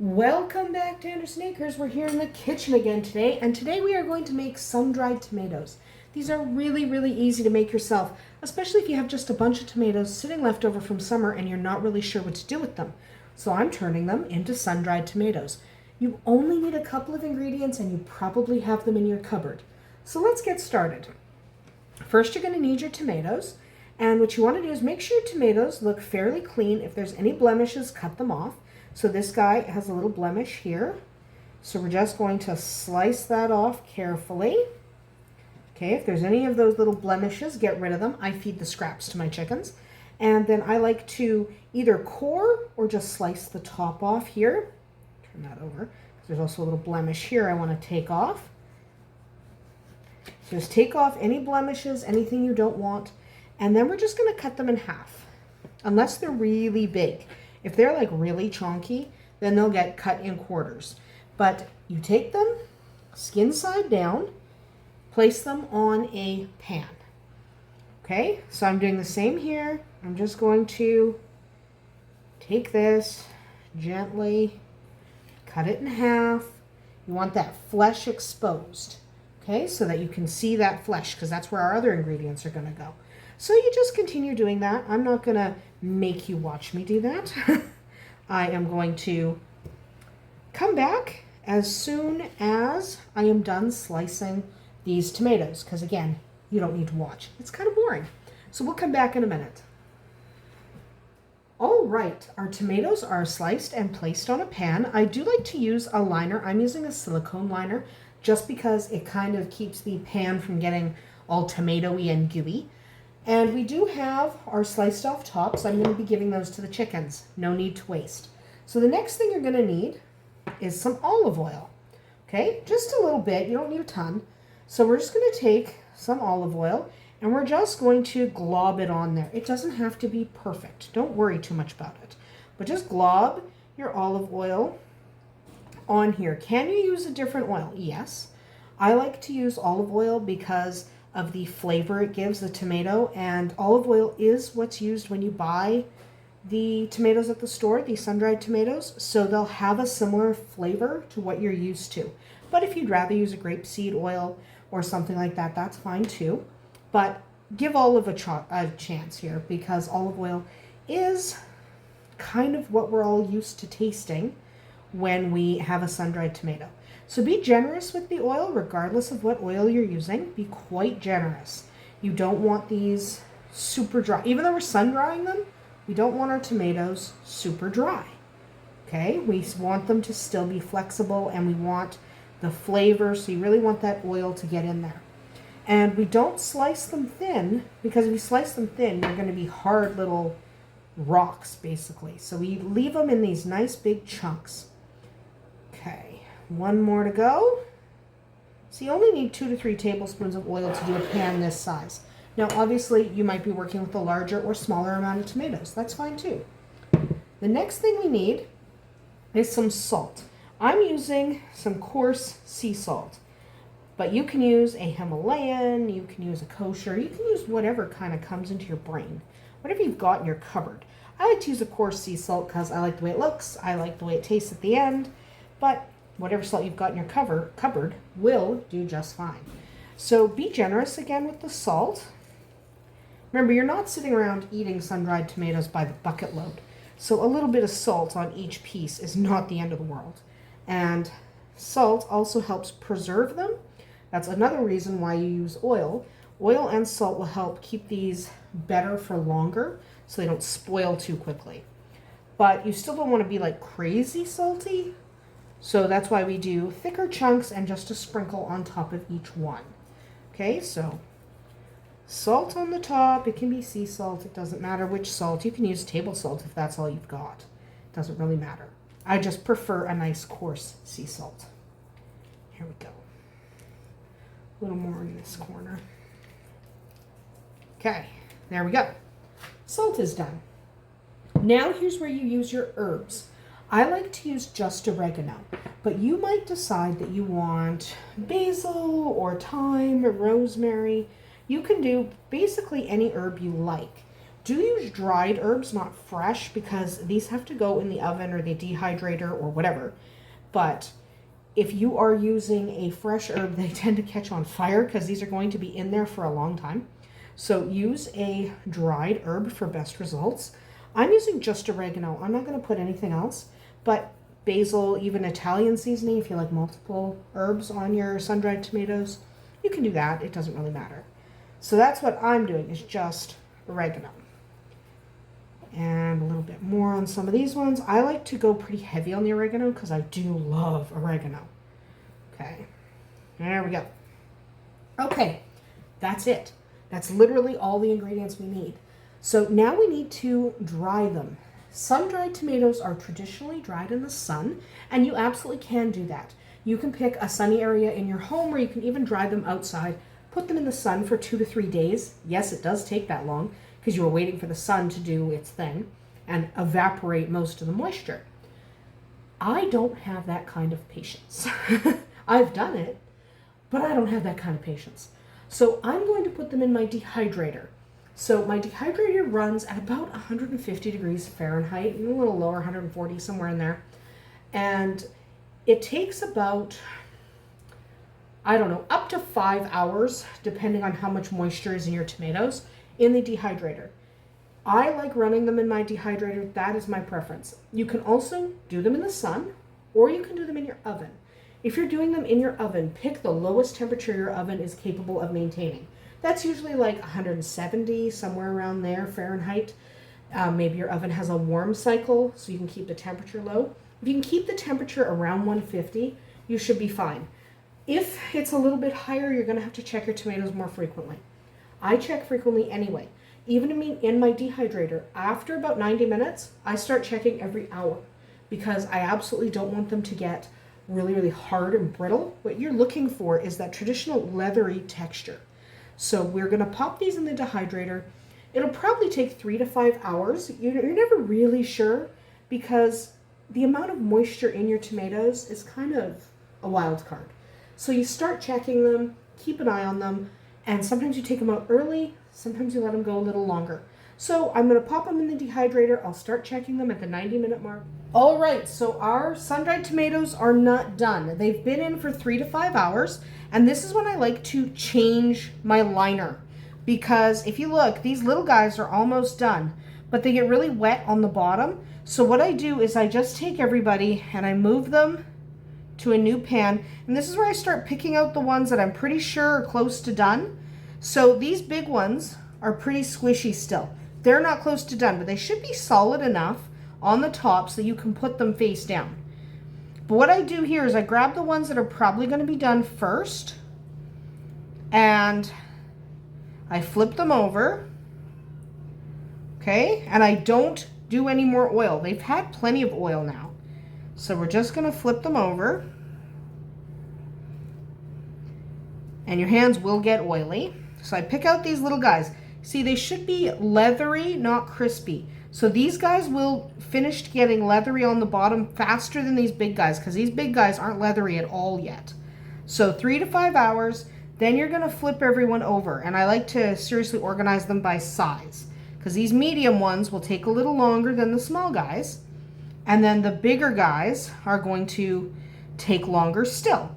Welcome back to Andersen Acres. We're here in the kitchen again today, and today we are going to make sun-dried tomatoes. These are really easy to make yourself, especially if you have just a bunch of tomatoes sitting left over from summer and you're not really sure what to do with them. So I'm turning them into sun-dried tomatoes. You only need a couple of ingredients and you probably have them in your cupboard. So let's get started. First, you're going to need your tomatoes, and what you want to do is make sure your tomatoes look fairly clean. If there's any blemishes, cut them off. So this guy has a little blemish here. So we're just going to slice that off carefully. Okay, if there's any of those little blemishes, get rid of them. I feed the scraps to my chickens. And then I like to either core or just slice the top off here. Turn that over. There's also a little blemish here I want to take off. So just take off any blemishes, anything you don't want. And then we're just going to cut them in half, unless they're really big. If they're like really chunky, then they'll get cut in quarters. But you take them, skin side down, place them on a pan. Okay, so I'm doing the same here. I'm just going to take this, gently cut it in half. You want that flesh exposed, okay, so that you can see that flesh, because that's where our other ingredients are going to go. So you just continue doing that. I'm not going to make you watch me do that. I am going to come back as soon as I am done slicing these tomatoes, because again, you don't need to watch. It's kind of boring. So we'll come back in a minute. All right, our tomatoes are sliced and placed on a pan. I do like to use a liner. I'm using a silicone liner just because it kind of keeps the pan from getting all tomatoey and gooey. And we do have our sliced off tops. I'm going to be giving those to the chickens. No need to waste. So the next thing you're going to need is some olive oil. Okay, just a little bit. You don't need a ton. So we're just going to take some olive oil and we're just going to glob it on there. It doesn't have to be perfect. Don't worry too much about it. But just glob your olive oil on here. Can you use a different oil? Yes. I like to use olive oil because of the flavor it gives the tomato, and olive oil is what's used when you buy the tomatoes at the store, the sun-dried tomatoes, so they'll have a similar flavor to what you're used to. But if you'd rather use a grapeseed oil or something like that, that's fine too. But give olive a chance here, because olive oil is kind of what we're all used to tasting when we have a sun-dried tomato. So be generous with the oil, regardless of what oil you're using. Be quite generous. You don't want these super dry. Even though we're sun-drying them, we don't want our tomatoes super dry. Okay, we want them to still be flexible, and we want the flavor, so you really want that oil to get in there. And we don't slice them thin, because if you slice them thin, they're going to be hard little rocks, basically. So we leave them in these nice big chunks. Okay. One more to go. So you only need 2 to 3 tablespoons of oil to do a pan this size. Now, obviously, you might be working with a larger or smaller amount of tomatoes. That's fine too. The next thing we need is some salt. I'm using some coarse sea salt, but you can use a Himalayan, you can use a kosher, you can use whatever kind of comes into your brain, whatever you've got in your cupboard. I like to use a coarse sea salt because I like the way it looks, I like the way it tastes at the end, but whatever salt you've got in your cupboard will do just fine. So be generous again with the salt. Remember, you're not sitting around eating sun-dried tomatoes by the bucket load. So a little bit of salt on each piece is not the end of the world. And salt also helps preserve them. That's another reason why you use oil. Oil and salt will help keep these better for longer so they don't spoil too quickly. But you still don't want to be like crazy salty. So that's why we do thicker chunks and just a sprinkle on top of each one. Okay, so salt on the top. It can be sea salt. It doesn't matter which salt. You can use table salt if that's all you've got. It doesn't really matter. I just prefer a nice coarse sea salt. Here we go. A little more in this corner. Okay, there we go. Salt is done. Now here's where you use your herbs. I like to use just oregano, but you might decide that you want basil or thyme or rosemary. You can do basically any herb you like Do use dried herbs, not fresh, because these have to go in the oven or the dehydrator or whatever. But if you are using a fresh herb, they tend to catch on fire because these are going to be in there for a long time. So use a dried herb for best results. I'm using just oregano. I'm not going to put anything else, but basil, even Italian seasoning, if you like multiple herbs on your sun-dried tomatoes, you can do that. It doesn't really matter. So that's what I'm doing, is just oregano. And a little bit more on some of these ones. I like to go pretty heavy on the oregano because I do love oregano. Okay, there we go. Okay, that's it. That's literally all the ingredients we need. So now we need to dry them. Sun-dried tomatoes are traditionally dried in the sun, and you absolutely can do that. You can pick a sunny area in your home, or you can even dry them outside. Put them in the sun for 2 to 3 days. Yes, it does take that long because you are waiting for the sun to do its thing and evaporate most of the moisture. I don't have that kind of patience. I've done it, but I don't have that kind of patience. So I'm going to put them in my dehydrator. So my dehydrator runs at about 150 degrees Fahrenheit, a little lower, 140, somewhere in there. And it takes about, I don't know, up to 5 hours, depending on how much moisture is in your tomatoes, in the dehydrator. I like running them in my dehydrator. That is my preference. You can also do them in the sun, or you can do them in your oven. If you're doing them in your oven, pick the lowest temperature your oven is capable of maintaining. That's usually like 170, somewhere around there, Fahrenheit. Maybe your oven has a warm cycle, so you can keep the temperature low. If you can keep the temperature around 150, you should be fine. If it's a little bit higher, you're going to have to check your tomatoes more frequently. I check frequently anyway. Even in my dehydrator, after about 90 minutes, I start checking every hour because I absolutely don't want them to get really, really hard and brittle. What you're looking for is that traditional leathery texture. So we're going to pop these in the dehydrator. It'll probably take 3 to 5 hours. You're never really sure because the amount of moisture in your tomatoes is kind of a wild card. So you start checking them, keep an eye on them, and sometimes you take them out early, sometimes you let them go a little longer. So I'm going to pop them in the dehydrator. I'll start checking them at the 90-minute mark. All right, so our sun-dried tomatoes are not done. They've been in for 3 to 5 hours, and this is when I like to change my liner. Because if you look, these little guys are almost done, but they get really wet on the bottom. So what I do is I just take everybody and I move them to a new pan. And this is where I start picking out the ones that I'm pretty sure are close to done. So these big ones are pretty squishy still. They're not close to done, but they should be solid enough on the top so you can put them face down. But what I do here is I grab the ones that are probably going to be done first and I flip them over. Okay, and I don't do any more oil. They've had plenty of oil now. So we're just going to flip them over. And your hands will get oily. So I pick out these little guys. See, they should be leathery, not crispy. So these guys will finish getting leathery on the bottom faster than these big guys because these big guys aren't leathery at all yet. So 3 to 5 hours, then you're going to flip everyone over. And I like to seriously organize them by size because these medium ones will take a little longer than the small guys. And then the bigger guys are going to take longer still.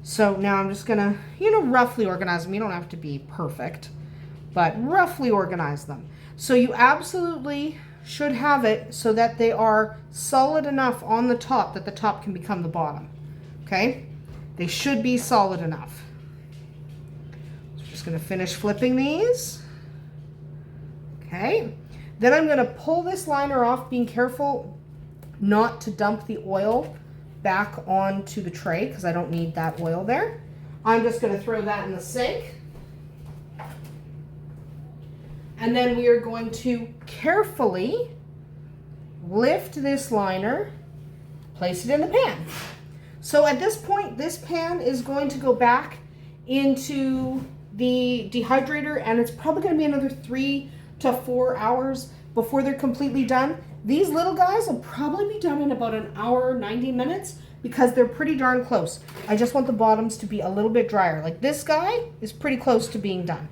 So now I'm just going to, roughly organize them. You don't have to be perfect, but roughly organize them. So you absolutely should have it so that they are solid enough on the top that the top can become the bottom. Okay? They should be solid enough. So I'm just going to finish flipping these. Okay. Then I'm going to pull this liner off, being careful not to dump the oil back onto the tray because I don't need that oil there. I'm just going to throw that in the sink. And then we are going to carefully lift this liner, place it in the pan. So at this point, this pan is going to go back into the dehydrator and it's probably going to be another 3 to 4 hours before they're completely done. These little guys will probably be done in about an hour, 90 minutes because they're pretty darn close. I just want the bottoms to be a little bit drier. Like this guy is pretty close to being done.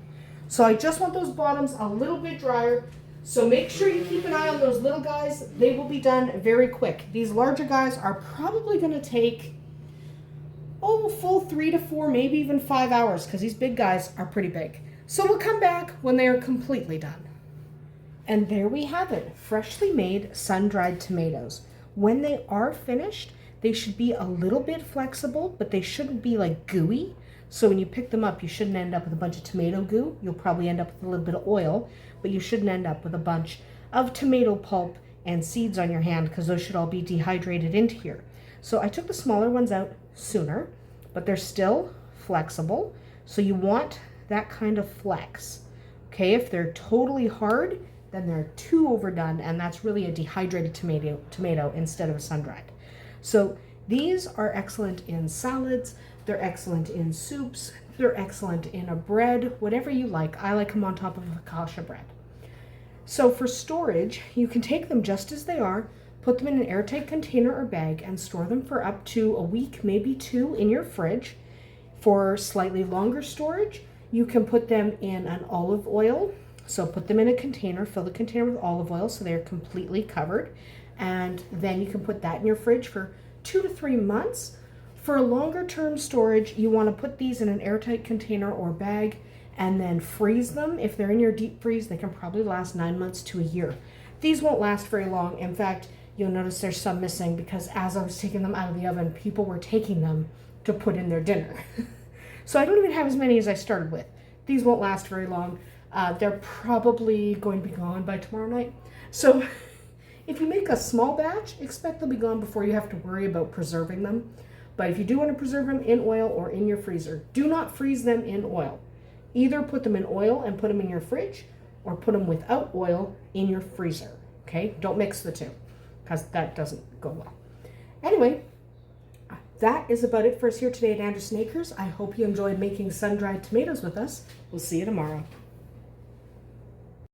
So I just want those bottoms a little bit drier So make sure you keep an eye on those little guys. They will be done very quick. These larger guys are probably going to take, a full 3 to 4, maybe even 5 hours, because these big guys are pretty big. So we'll come back when they are completely done. And there we have it, freshly made sun-dried tomatoes. When they are finished, they should be a little bit flexible, but they shouldn't be like gooey. So when you pick them up, you shouldn't end up with a bunch of tomato goo. You'll probably end up with a little bit of oil, but you shouldn't end up with a bunch of tomato pulp and seeds on your hand, because those should all be dehydrated into here. So I took the smaller ones out sooner, but they're still flexible. So you want that kind of flex. Okay, if they're totally hard, then they're too overdone, and that's really a dehydrated tomato instead of a sun-dried. So these are excellent in salads, they're excellent in soups, they're excellent in a bread, whatever you like. I like them on top of focaccia bread. So for storage, you can take them just as they are, put them in an airtight container or bag, and store them for up to a week, maybe 2, in your fridge. For slightly longer storage, you can put them in an olive oil. So put them in a container, fill the container with olive oil so they're completely covered, and then you can put that in your fridge for 2 to 3 months. For a longer term storage, you want to put these in an airtight container or bag and then freeze them. If they're in your deep freeze, they can probably last 9 months to a year. These won't last very long. In fact, you'll notice there's some missing because as I was taking them out of the oven, people were taking them to put in their dinner. So I don't even have as many as I started with. These won't last very long. They're probably going to be gone by tomorrow night. So if you make a small batch, expect they'll be gone before you have to worry about preserving them. But if you do want to preserve them in oil or in your freezer, do not freeze them in oil. Either put them in oil and put them in your fridge, or put them without oil in your freezer. Okay, don't mix the two, because that doesn't go well. Anyway, that is about it for us here today at Andersen Acres. I hope you enjoyed making sun-dried tomatoes with us. We'll see you tomorrow.